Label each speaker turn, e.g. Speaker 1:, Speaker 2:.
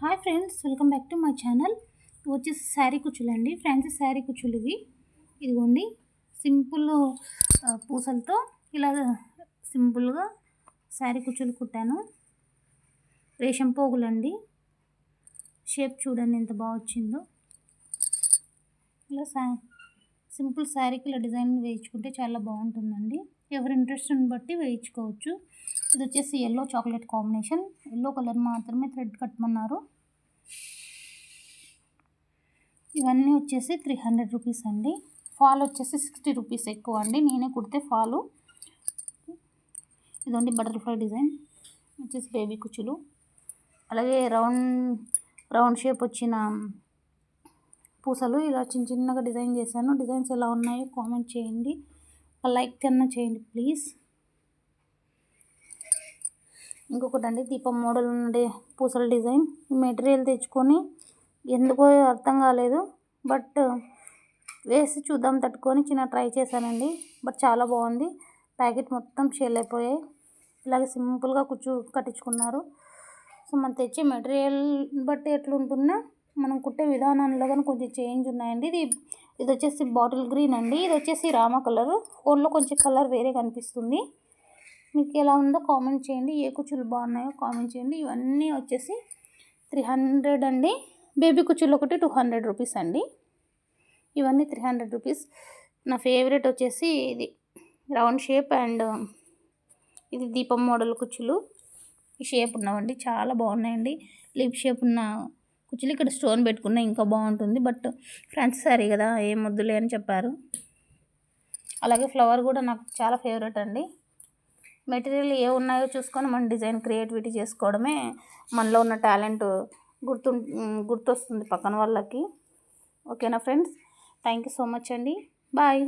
Speaker 1: Hi friends, welcome back to my channel. ఇవి వచ్చేసి శారీ కుచ్చులు అండి, ఫ్యాన్సీ శారీ కుచ్చులు ఇవి. ఇదిగోండి సింపుల్ పూసలతో ఇలా సింపుల్గా శారీ కుచ్చులు కుట్టాను. రేషం పోగులండి, షేప్ చూడండి ఎంత బాగా వచ్చిందో. ఇలా సింపుల్ శారీకి ఇలా డిజైన్ వేయించుకుంటే చాలా బాగుంటుందండి. ఎవరి ఇంట్రెస్ట్ని బట్టి వేయించుకోవచ్చు. ఇది వచ్చేసి yellow chocolate combination, yellow colour మాత్రమే థ్రెడ్ కట్టమన్నారు. ఇవన్నీ వచ్చేసి 300 రూపీస్ అండి. ఫాల్ వచ్చేసి 60 రూపీస్ ఎక్కువ అండి, నేనే కుడితే ఫాలు. ఇదండి బటర్ఫ్లై డిజైన్ వచ్చేసి బేబీ కుచ్చులు. అలాగే రౌండ్ షేప్ వచ్చిన పూసలు ఇలా చిన్న చిన్నగా డిజైన్ చేశాను. డిజైన్స్ ఎలా ఉన్నాయో కామెంట్ చేయండి, లైక్ కన్నా చేయండి ప్లీజ్. ఇంకొకటి అండి దీపం మోడల్ ఉండే పూసల డిజైన్. మెటీరియల్ తెచ్చుకొని ఎందుకో అర్థం కాలేదు, బట్ వేసి చూద్దాం తట్టుకొని చిన్న ట్రై చేశానండి. బట్ చాలా బాగుంది. ప్యాకెట్ మొత్తం షేల్ అయిపోయాయి. ఇలాగే సింపుల్గా కట్టించుకున్నారు. సో మనం తెచ్చే మెటీరియల్ బట్టి ఎట్లుంటున్నా మనం కుట్టే విధానంలో కానీ కొంచెం చేంజ్ ఉన్నాయండి. ఇది వచ్చేసి బాటిల్ గ్రీన్ అండి, ఇది వచ్చేసి రామా కలరు. ఫోన్లో కొంచెం కలర్ వేరే కనిపిస్తుంది. మీకు ఎలా ఉందో కామెంట్ చేయండి, ఏ కుచ్చులు బాగున్నాయో కామెంట్ చేయండి. ఇవన్నీ వచ్చేసి 300 అండి. బేబీ కుచ్చులు ఒకటి 200 రూపీస్ అండి. ఇవన్నీ 300 రూపీస్. నా ఫేవరెట్ వచ్చేసి ఇది రౌండ్ షేప్ అండ్ ఇది దీపం మోడల్ కుచ్చులు. ఈ షేప్ ఉన్నవండి చాలా బాగున్నాయండి. లిప్ షేప్ ఉన్న కుచ్చులు ఇక్కడ స్టోన్ పెట్టుకున్నా ఇంకా బాగుంటుంది, బట్ ఫ్యాన్సీ శారీ కదా ఏం వద్దులే అని చెప్పారు. అలాగే ఫ్లవర్ కూడా నాకు చాలా ఫేవరెట్ అండి. మెటీరియల్ ఏ ఉన్నాయో చూసుకొని మనం డిజైన్ క్రియేటివిటీ చేసుకోవడమే మనలో ఉన్న టాలెంట్ గుర్తొస్తుంది పక్కన వాళ్ళకి. ఓకేనా friends, thank you so much అండి. బాయ్.